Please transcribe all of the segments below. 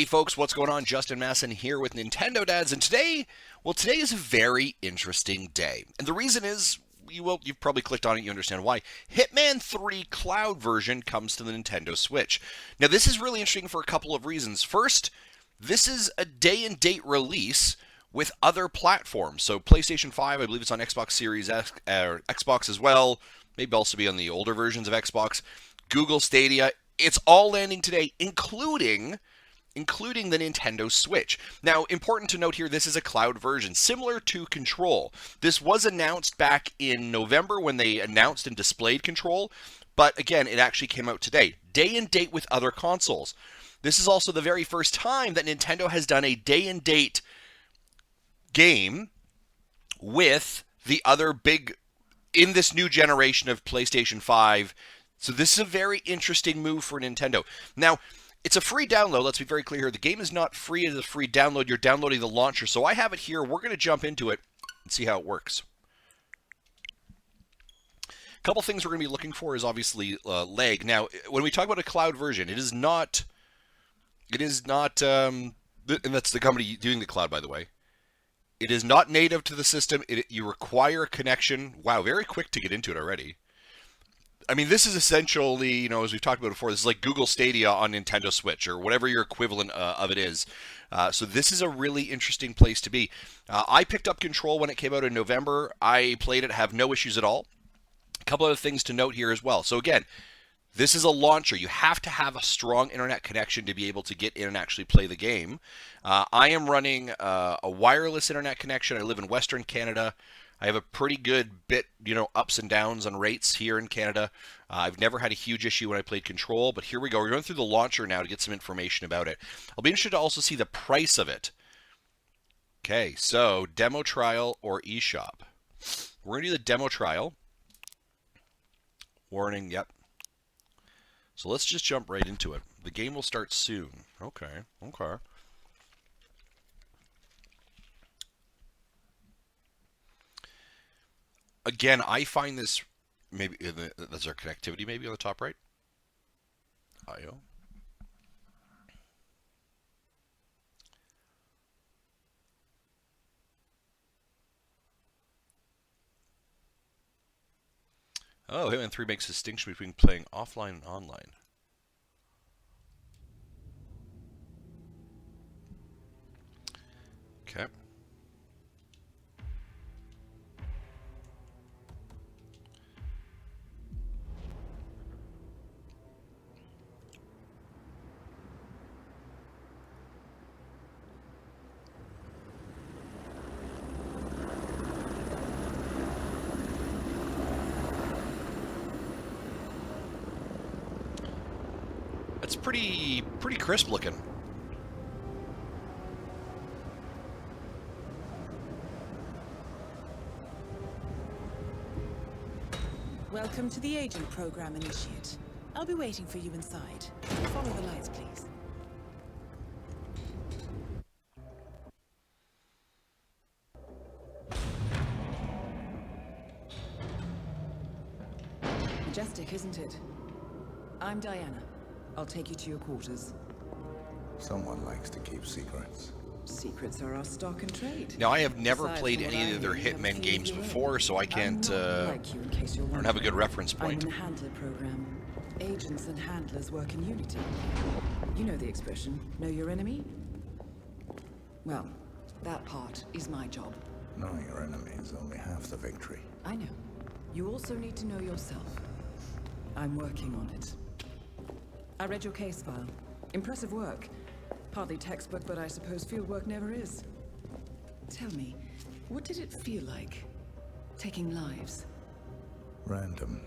Hey folks, what's going on? Justin Masson here with Nintendo Dads, and today is a very interesting day. And the reason is, you've probably clicked on it, you understand why. Hitman 3 Cloud version comes to the Nintendo Switch. Now this is really interesting for a couple of reasons. First, this is a day and date release with other platforms. So PlayStation 5, I believe it's on Xbox Series X, Xbox as well, maybe also be on the older versions of Xbox, Google Stadia. It's all landing today, including the Nintendo Switch. Now, important to note here, this is a cloud version, similar to Control. This was announced back in November when they announced and displayed Control, but again, it actually came out today, day and date with other consoles. This is also the very first time that Nintendo has done a day and date game with the other big, in this new generation of PlayStation 5. So this is a very interesting move for Nintendo. Now, it's a free download. Let's be very clear here. The game is not free. It is a free download. You're downloading the launcher. So I have it here. We're going to jump into it and see how it works. A couple things we're going to be looking for is obviously lag. Now, when we talk about a cloud version, it is not, and that's the company doing the cloud, by the way. It is not native to the system. You require a connection. Wow, very quick to get into it already. I mean, this is essentially, as we've talked about before, this is like Google Stadia on Nintendo Switch or whatever your equivalent of it is. So this is a really interesting place to be. I picked up Control when it came out in November. I played it, have no issues at all. A couple other things to note here as well. So again, this is a launcher. You have to have a strong internet connection to be able to get in and actually play the game. I am running a wireless internet connection. I live in Western Canada. I have a pretty good bit, ups and downs on rates here in Canada. I've never had a huge issue when I played Control, but here we go. We're going through the launcher now to get some information about it. I'll be interested to also see the price of it. Okay, so demo trial or eShop. We're going to do the demo trial. Warning, yep. So let's just jump right into it. The game will start soon. Okay. Again, I find this, maybe, that's our connectivity maybe on the top right. IO. Oh, Hitman 3 makes a distinction between playing offline and online. Okay. It's pretty crisp looking. Welcome to the Agent Program, Initiate. I'll be waiting for you inside. Follow the lights, please. Majestic, isn't it? I'm Diana. I'll take you to your quarters. Someone likes to keep secrets. Secrets are our stock and trade. Now, I have never played any of their Hitman games before, so I can't, I don't have a good reference point. I'm in the Handler program. Agents and handlers work in unity. You know the expression, know your enemy? Well, that part is my job. Knowing your enemy is only half the victory. I know. You also need to know yourself. I'm working on it. I read your case file. Impressive work. Partly textbook, but I suppose fieldwork never is. Tell me, what did it feel like, taking lives? Random.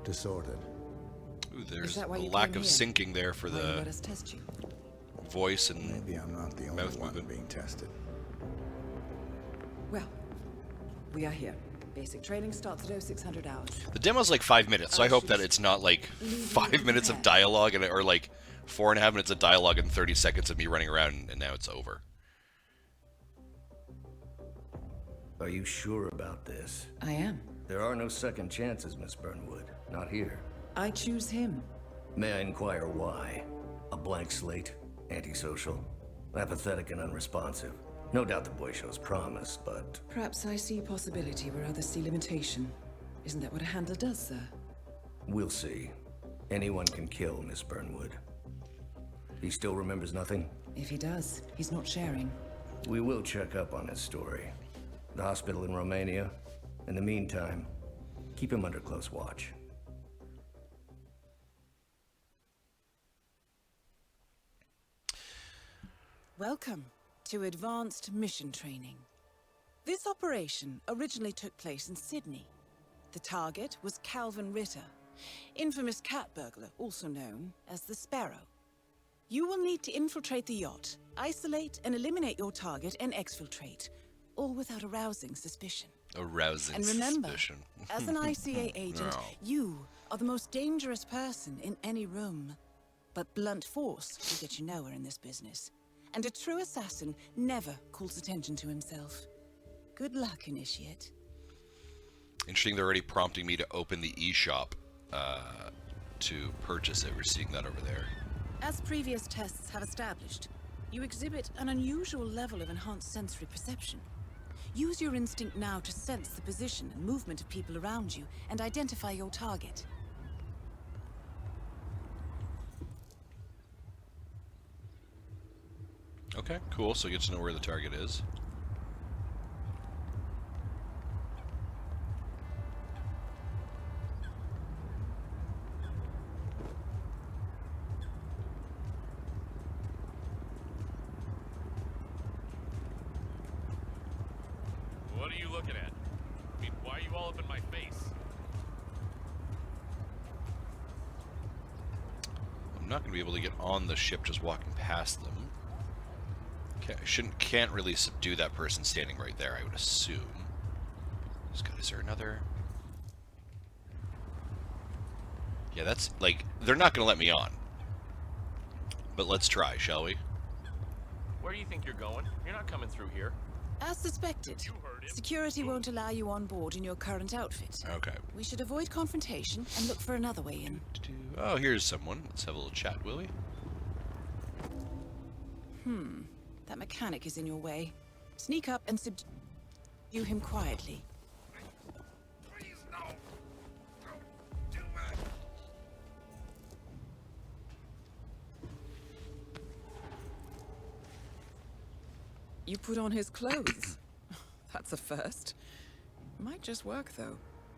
Disordered. Ooh, there's a lack of syncing there for the let us test you. voice and Maybe I'm not the only one being tested. Well, we are here. Basic training starts at 0600 hours. The demo's like 5 minutes, so I hope that it's not like 5 minutes of dialogue or like 4.5 minutes of dialogue and 30 seconds of me running around and now it's over. Are you sure about this? I am. There are no second chances, Miss Burnwood. Not here. I choose him. May I inquire why? A blank slate? Antisocial, apathetic and unresponsive. No doubt the boy shows promise, but... Perhaps I see possibility where others see limitation. Isn't that what a handler does, sir? we'll see. Anyone can kill Miss Burnwood. He still remembers nothing? If he does, he's not sharing. We will check up on his story. The hospital in Romania. In the meantime, keep him under close watch. Welcome to Advanced Mission Training. This operation originally took place in Sydney. The target was Calvin Ritter, infamous cat burglar, also known as the Sparrow. You will need to infiltrate the yacht, isolate and eliminate your target, and exfiltrate, all without arousing suspicion. Arousing And remember, suspicion. as an ICA agent, No. you are the most dangerous person in any room. But blunt force will get you nowhere in this business. And a true assassin never calls attention to himself. Good luck, Initiate. Interesting, they're already prompting me to open the eShop to purchase it. We're seeing that over there. As previous tests have established, you exhibit an unusual level of enhanced sensory perception. Use your instinct now to sense the position and movement of people around you and identify your target. Okay, cool. So you get to know where the target is. What are you looking at? I mean, why are you all up in my face? I'm not going to be able to get on the ship just walking past them. Okay, can't really subdue that person standing right there, I would assume. Is there another? Yeah, that's like, they're not going to let me on. But let's try, shall we? Where do you think you're going? You're not coming through here. As suspected, You heard him. security won't allow you on board in your current outfit. Okay. We should avoid confrontation and look for another way in. Oh, here's someone. Let's have a little chat, will we? That mechanic is in your way. Sneak up and subdue him quietly. Please, no. Don't do that. You put on his clothes. That's a first. Might just work, though.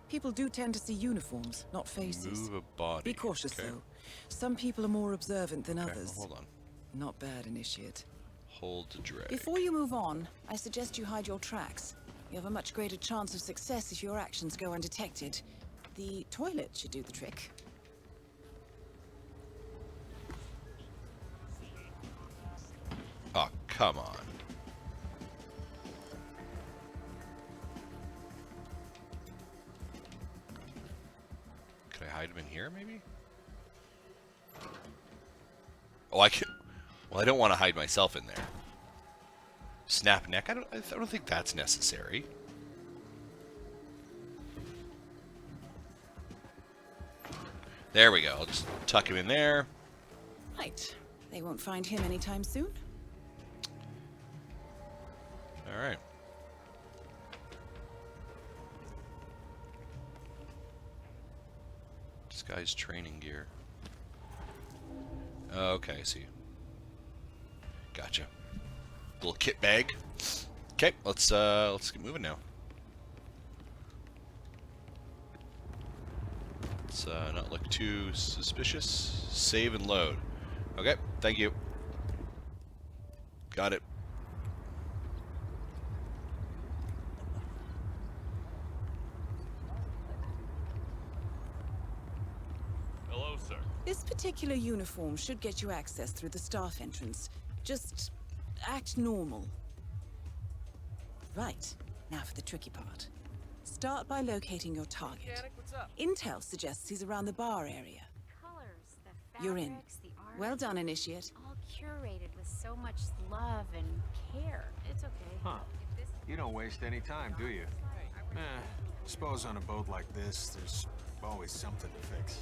People do tend to see uniforms, not faces. Move a body. Be cautious, Okay. though. Some people are more observant than Okay, others. well, hold on. Not bad, Initiate. Hold to drag. Before you move on, I suggest you hide your tracks. You have a much greater chance of success if your actions go undetected. The toilet should do the trick. Oh, come on. Could I hide him in here, maybe? Oh, I can. Well, I don't want to hide myself in there. Snap neck? I don't think that's necessary. There we go. I'll just tuck him in there. Right. They won't find him anytime soon. All right. Disguise training gear. Okay, I see. Gotcha. Little kit bag. Okay, let's get moving now. Let's not look too suspicious. Save and load. Okay, thank you. Got it. Hello, sir. This particular uniform should get you access through the staff entrance. Just act normal. Right. Now for the tricky part. Start by locating your target. Mechanic, what's up? Intel suggests he's around the bar area. Colors, the You're in. fabrics, the art, Well done, Initiate. all curated with so much love and care. It's okay. Huh. If this You don't waste any time, do you? Suppose on a boat like this, there's always something to fix.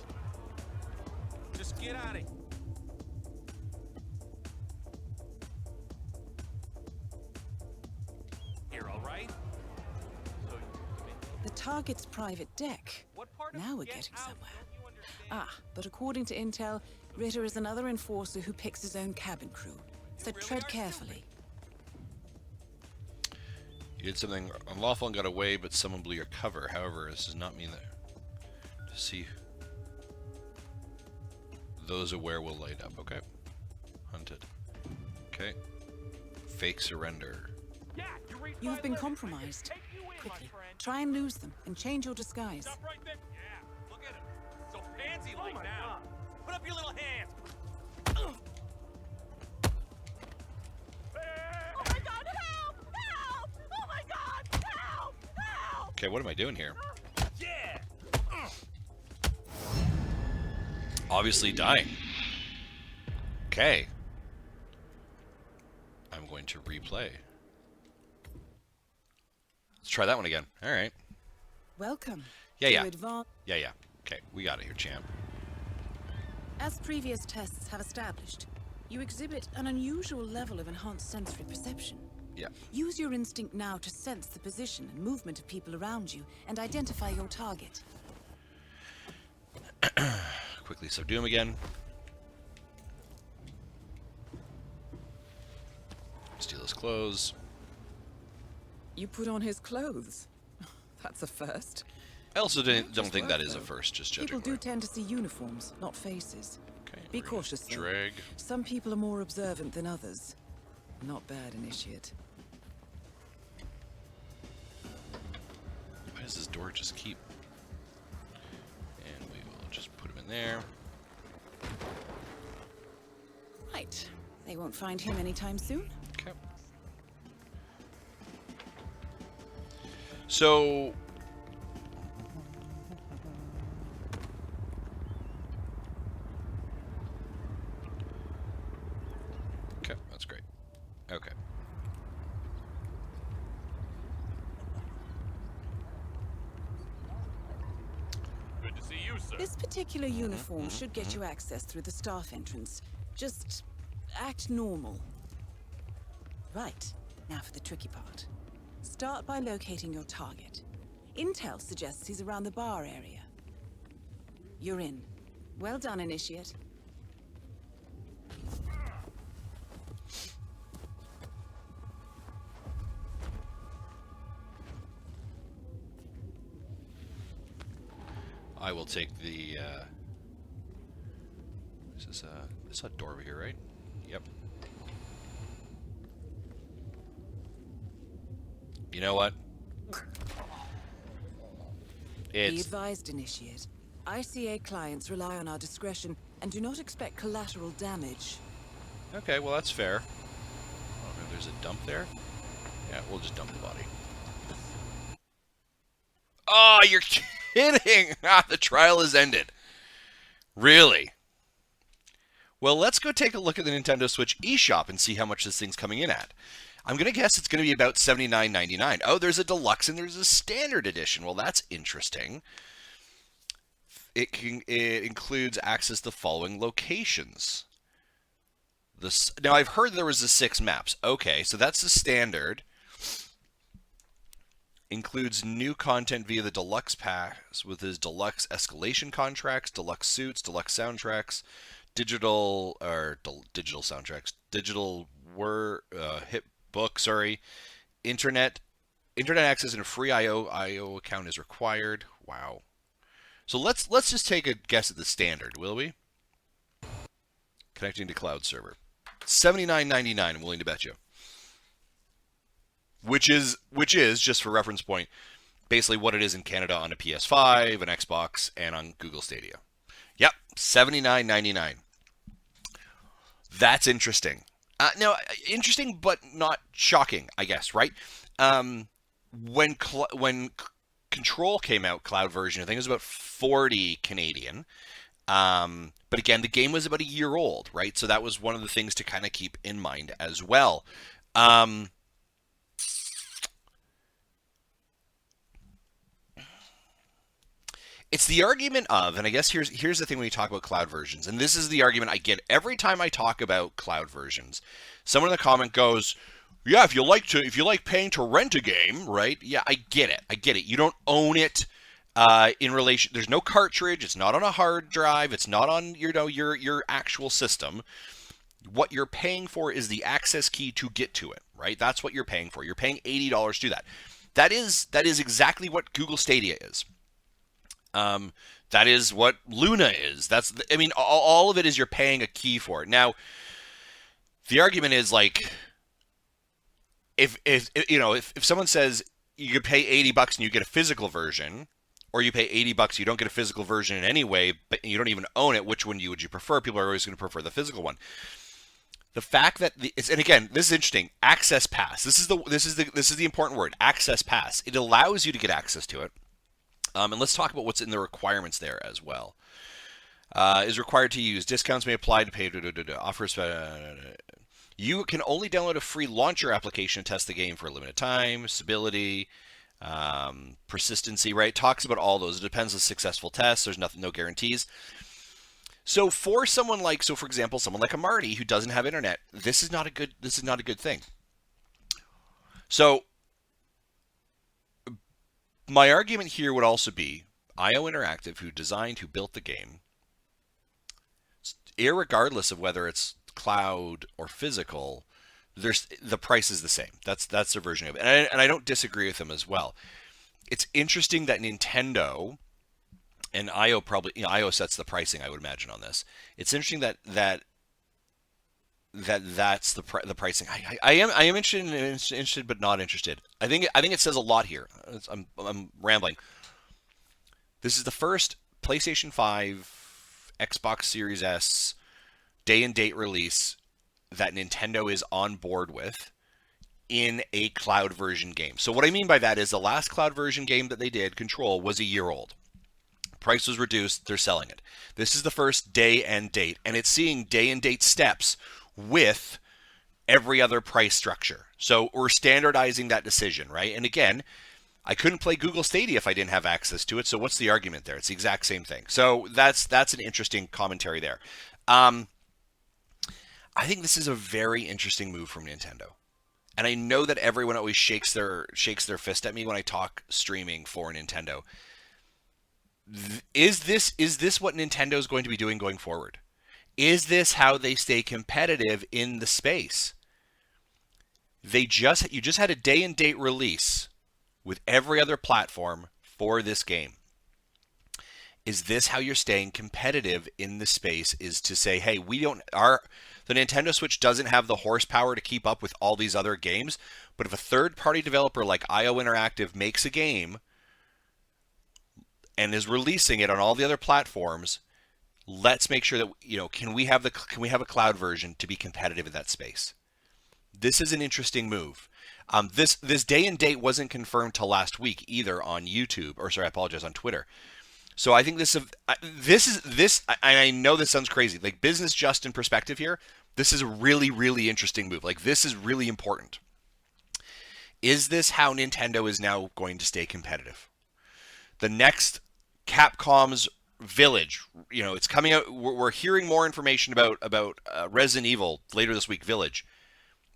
Just get out of here. target's private deck. Now we're getting somewhere. But according to intel, Ritter is another enforcer who picks his own cabin crew. So tread carefully. You did something unlawful and got away, but someone blew your cover. However, this does not mean that to see those aware will light up. Okay. Hunted. Okay. Fake surrender. You have been compromised. Quickly, try and lose them and change your disguise. Stop right there. Yeah, look at him. So pansy-like now. Put up your little hands. Oh my god, help! Help! Oh my god, help! Help! Okay, what am I doing here? Yeah. Obviously dying. Okay. I'm going to replay. Let's try that one again. All right. Welcome. Yeah, to yeah. yeah. Yeah. Okay, we got it here, champ. As previous tests have established, you exhibit an unusual level of enhanced sensory perception. Yeah. Use your instinct now to sense the position and movement of people around you and identify your target. Quickly subdue him again. Steal his clothes. You put on his clothes. That's a first. I also don't Just think work, that is a though. first, just judging. People do by- tend to see uniforms, not faces. Okay, Be we're gonna cautious, though. Drag. Some people are more observant than others. Not bad, Initiate. Why does this door just keep? And we will just put him in there. Right. They won't find him anytime soon. Okay. So. Okay, that's great. Okay. Good to see you, sir. This particular uniform should get you access through the staff entrance. Just act normal. Right. Now for the tricky part. Start by locating your target. Intel suggests he's around the bar area. You're in. Well done, Initiate. I will take the. This is a door over here, right? Yep. You know what? Be It's advised, Initiate. ICA clients rely on our discretion and do not expect collateral damage. okay. Well, that's fair. Oh, maybe there's a dump there. Yeah, we'll just dump the body. Oh, you're kidding! Ah, the trial is ended. Really? Well, let's go take a look at the Nintendo Switch eShop and see how much this thing's coming in at. I'm going to guess it's going to be about $79.99. Oh, there's a deluxe and there's a standard edition. Well, that's interesting. It includes access to the following locations. Now, I've heard there was the 6 maps. Okay, so that's the standard. Includes new content via the deluxe pass with his deluxe escalation contracts, deluxe suits, deluxe soundtracks, digital soundtracks, digital hit book, internet access and a free IO account is required. Wow. So let's just take a guess at the standard, will we? Connecting to cloud server. $79.99, I'm willing to bet you. Which is just for reference point, basically what it is in Canada on a PS5, an Xbox, and on Google Stadia. Yep, $79.99. That's interesting. Now, interesting, but not shocking, I guess, right? When Control came out, cloud version, I think it was about 40 Canadian. But again, the game was about a year old, right? So that was one of the things to kind of keep in mind as well. It's the argument of, and I guess here's the thing when you talk about cloud versions, and this is the argument I get every time I talk about cloud versions. Someone in the comment goes, yeah, if you like paying to rent a game, right? Yeah, I get it. You don't own it in relation. There's no cartridge. It's not on a hard drive. It's not on your actual system. What you're paying for is the access key to get to it, right? That's what you're paying for. You're paying $80 to do that. That is exactly what Google Stadia is. That is what Luna is. All of it is you're paying a key for it. Now, the argument is like, if someone says you could pay $80 and you get a physical version, or you pay $80, you don't get a physical version in any way, but you don't even own it, which one would you prefer? People are always going to prefer the physical one. The fact that and again, this is interesting. Access pass. This is the important word. Access pass. It allows you to get access to it. And let's talk about what's in the requirements there as well. Is required to use. Discounts may apply to pay. Offers. You can only download a free launcher application to test the game for a limited time. Stability, persistency. Right. Talks about all those. It depends on successful tests. There's no guarantees. So for someone like, for example, someone like a Marty who doesn't have internet, this is not a good thing. So my argument here would also be IO Interactive, who built the game, irregardless of whether it's cloud or physical, the price is the same. That's their version of it, and I don't disagree with them as well. It's interesting that Nintendo and IO IO sets the pricing, I would imagine, on this. It's interesting that's the pricing. I am interested but not interested. I think it says a lot here. I'm rambling. This is the first PlayStation 5, Xbox Series S day and date release that Nintendo is on board with in a cloud version game. So what I mean by that is the last cloud version game that they did, Control, was a year old. Price was reduced. They're selling it. This is the first day and date, and it's seeing day and date steps with every other price structure. So we're standardizing that decision, right? And again, I couldn't play Google Stadia if I didn't have access to it. So what's the argument there? It's the exact same thing. So that's an interesting commentary there. I think this is a very interesting move from Nintendo. And I know that everyone always shakes their fist at me when I talk streaming for Nintendo. Is this what Nintendo is going to be doing going forward? Is this how they stay competitive in the space? You just had a day and date release with every other platform for this game. Is this how you're staying competitive in the space? Is to say, hey, the Nintendo Switch doesn't have the horsepower to keep up with all these other games, but if a third-party developer like IO Interactive makes a game and is releasing it on all the other platforms, let's make sure that can we have a cloud version to be competitive in that space? This is an interesting move. This day and date wasn't confirmed till last week either on YouTube, on Twitter. So I think this is, and I know this sounds crazy, like business just in perspective here. This is a really, really interesting move. Like this is really important. Is this how Nintendo is now going to stay competitive? The next Capcom's Village, it's coming out. We're hearing more information about Resident Evil later this week. Village,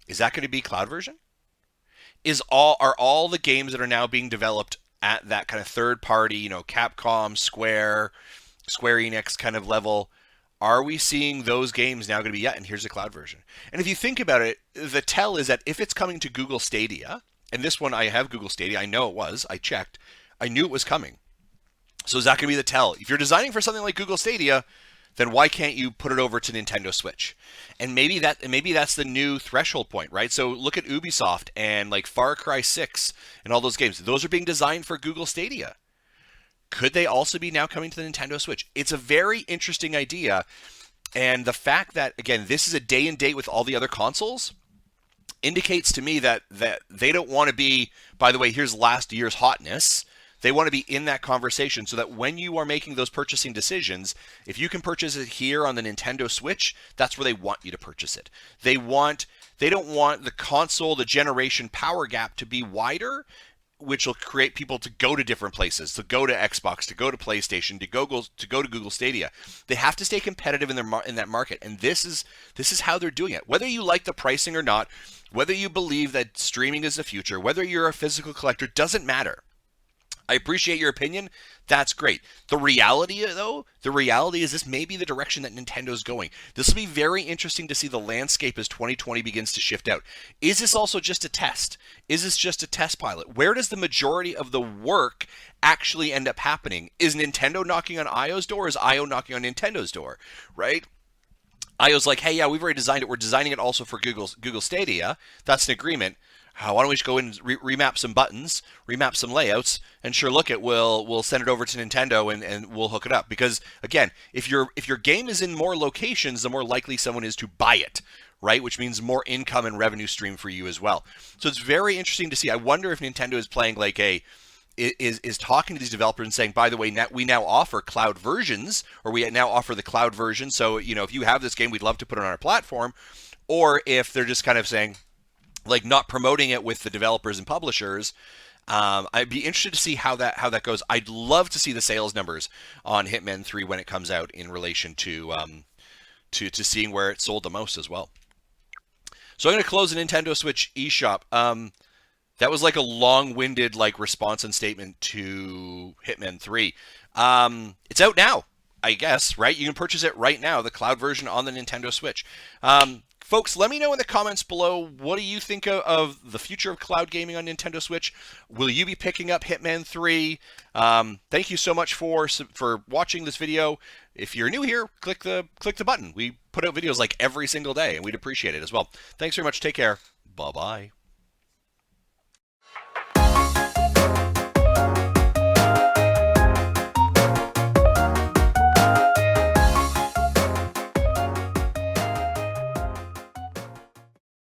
is that going to be cloud version? Are all the games that are now being developed at that kind of third party, Capcom, Square Enix kind of level? Are we seeing those games now going to be, and here's a cloud version? And if you think about it, the tell is that if it's coming to Google Stadia, and this one I have Google Stadia, I know it was, I checked, I knew it was coming. So is that going to be the tell? If you're designing for something like Google Stadia, then why can't you put it over to Nintendo Switch? And maybe that's the new threshold point, right? So look at Ubisoft and like Far Cry 6 and all those games. Those are being designed for Google Stadia. Could they also be now coming to the Nintendo Switch? It's a very interesting idea. And the fact that, again, this is a day and date with all the other consoles indicates to me that they don't want to be, by the way, here's last year's hotness. They want to be in that conversation so that when you are making those purchasing decisions, if you can purchase it here on the Nintendo Switch, that's where they want you to purchase it. They don't want the console, the generation power gap to be wider which will create people to go to different places, to go to Xbox, to go to PlayStation, to go to Google Stadia. They have to stay competitive in that market, and this is how they're doing it. Whether you like the pricing or not, whether you believe that streaming is the future, whether you're a physical collector, doesn't matter. I appreciate your opinion. That's great. The reality, though, is this may be the direction that Nintendo's going. This will be very interesting to see the landscape as 2020 begins to shift out. Is this also just a test? Is this just a test pilot? Where does the majority of the work actually end up happening? Is Nintendo knocking on IO's door? Or is IO knocking on Nintendo's door? Right? IO's like, hey, yeah, we've already designed it. We're designing it also for Google Stadia. That's an agreement. Why don't we just go in and remap some buttons, remap some layouts, and sure, look it, we'll send it over to Nintendo and we'll hook it up. Because again, if your game is in more locations, the more likely someone is to buy it, right? Which means more income and revenue stream for you as well. So it's very interesting to see. I wonder if Nintendo is playing like is talking to these developers and saying, by the way, we now offer cloud versions, or we now offer the cloud version. So if you have this game, we'd love to put it on our platform. Or if they're just kind of saying, like, not promoting it with the developers and publishers. I'd be interested to see how that goes. I'd love to see the sales numbers on Hitman 3 when it comes out in relation to seeing where it sold the most as well. So I'm going to close the Nintendo Switch eShop. That was like a long-winded response and statement to Hitman 3. It's out now, I guess, right? You can purchase it right now, the cloud version on the Nintendo Switch. Folks, let me know in the comments below, what do you think of the future of cloud gaming on Nintendo Switch? Will you be picking up Hitman 3? Thank you so much for watching this video. If you're new here, click the button. We put out videos like every single day, and we'd appreciate it as well. Thanks very much. Take care. Bye-bye.